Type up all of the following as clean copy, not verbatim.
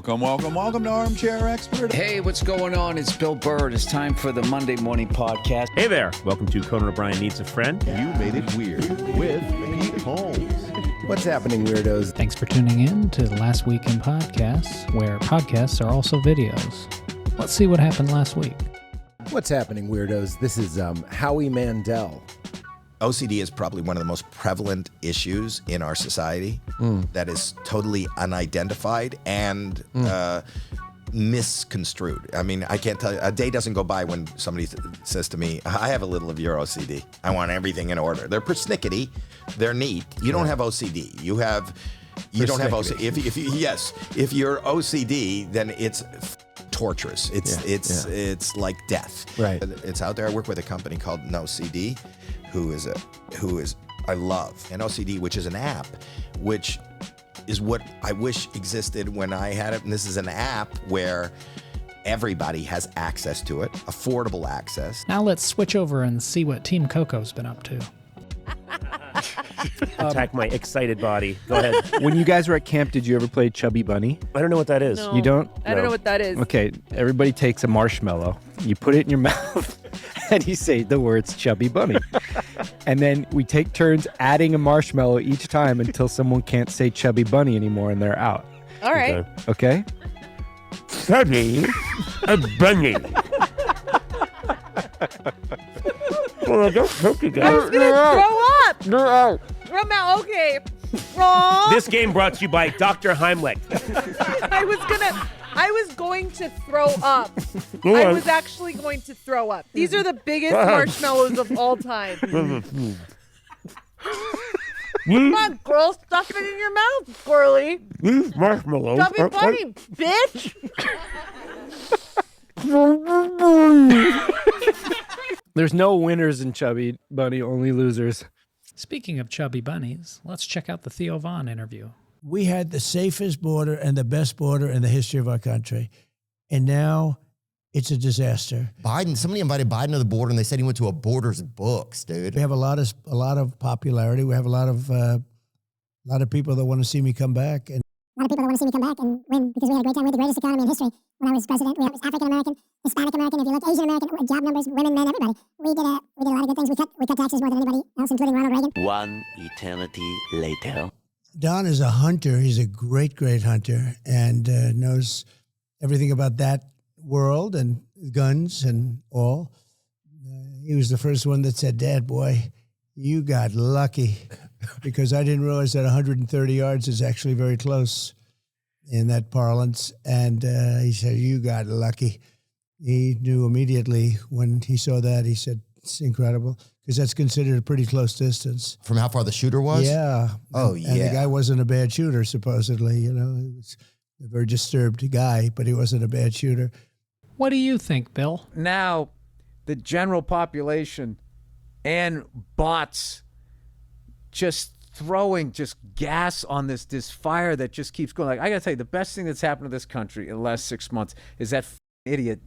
Welcome to Armchair Expert. Hey, what's going on? It's Bill Burr. It's time for the Monday Morning Podcast. Hey there. Welcome to Conan O'Brien Needs a Friend. You made it weird with Pete Holmes. What's happening, weirdos? Thanks for tuning in to Last Week in Podcasts, where podcasts are also videos. Let's see what happened last week. What's happening, weirdos? This is Howie Mandel. OCD is probably one of the most prevalent issues in our society that is totally unidentified and misconstrued. I mean, I can't tell you, a day doesn't go by when somebody says to me, I have a little of your OCD. I want everything in order. They're persnickety. They're neat. You don't have OCD. You don't have OCD. If you're OCD, then it's torturous. It's like death. Right. It's out there. I work with a company called NoCD, who is I love. And OCD, which is an app, which is what I wish existed when I had it. And this is an app where everybody has access to it, affordable access. Now let's switch over and see what Team Coco's been up to. Attack my excited body. Go ahead. When you guys were at camp, did you ever play Chubby Bunny? I don't know what that is. No. You don't? I don't know what that is. Okay, everybody takes a marshmallow. You put it in your mouth, and you say the words Chubby Bunny. And then we take turns adding a marshmallow each time until someone can't say Chubby Bunny anymore and they're out. All right. Okay? Chubby Bunny. Well, don't choke you I guys. was gonna throw up. From out. Okay. Wrong. This game brought to you by Dr. Heimlich. I was going to throw up. I was actually going to throw up. These are the biggest marshmallows of all time. Come on, girl, stuff it in your mouth, girly. These marshmallows. Chubby Bunny, bitch. There's no winners in Chubby Bunny, only losers. Speaking of chubby bunnies, let's check out the Theo Von interview. We had the safest border and the best border in the history of our country. And now it's a disaster. Somebody invited Biden to the border, and they said he went to a Borders Books, dude. We have a lot of popularity. We have a lot of people that want to see me come back. And A lot of people that want to see me come back and win because we had a great time. We had the greatest economy in history when I was president. We had African-American, Hispanic-American, if you look, Asian-American, job numbers, women, men, everybody. We did a lot of good things. We cut taxes more than anybody else, including Ronald Reagan. One eternity later. Don is a hunter. He's a great, great hunter and knows everything about that world and guns and all. He was the first one that said, Dad, boy, you got lucky. Because I didn't realize that 130 yards is actually very close in that parlance. And he said, you got lucky. He knew immediately when he saw that. He said, it's incredible because that's considered a pretty close distance. From how far the shooter was? Yeah. Oh, And yeah. the guy wasn't a bad shooter, supposedly. You know, he was a very disturbed guy, but he wasn't a bad shooter. What do you think, Bill? Now, the general population and bots just throwing just gas on this fire that just keeps going. Like, I gotta tell you, the best thing that's happened to this country in the last 6 months is that idiot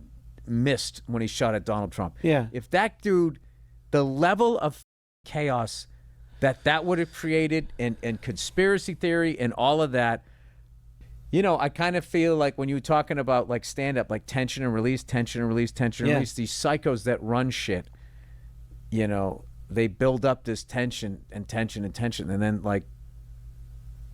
missed when he shot at Donald Trump. Yeah. If that dude, the level of chaos that would have created and conspiracy theory and all of that, you know, I kind of feel like when you were talking about like stand-up, like tension and release, these psychos that run shit, you know, they build up this tension, and then like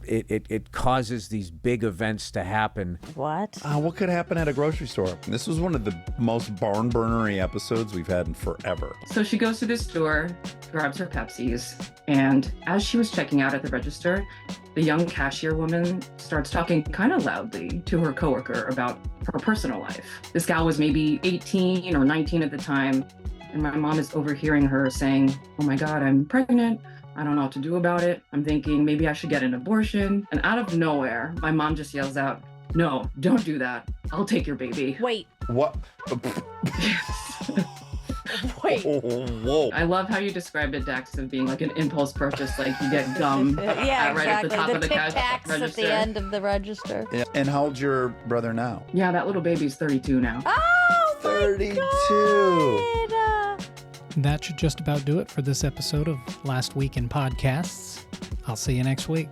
it causes these big events to happen. What? What could happen at a grocery store? This was one of the most barn burnery episodes we've had in forever. So she goes to the store, grabs her Pepsis, and as she was checking out at the register, the young cashier woman starts talking kind of loudly to her coworker about her personal life. This gal was maybe 18 or 19 at the time. And my mom is overhearing her saying, oh my God, I'm pregnant. I don't know what to do about it. I'm thinking maybe I should get an abortion. And out of nowhere, my mom just yells out, no, don't do that. I'll take your baby. Wait. What? Wait. Whoa. I love how you described it, Dax, as being like an impulse purchase, like you get gum Yeah, right at the top of the Tic cash Tacs register. at the end of the register. Yeah. And how old's your brother now? Yeah, that little baby's 32 now. Oh, 32. God. That should just about do it for this episode of Last Week in Podcasts. I'll see you next week.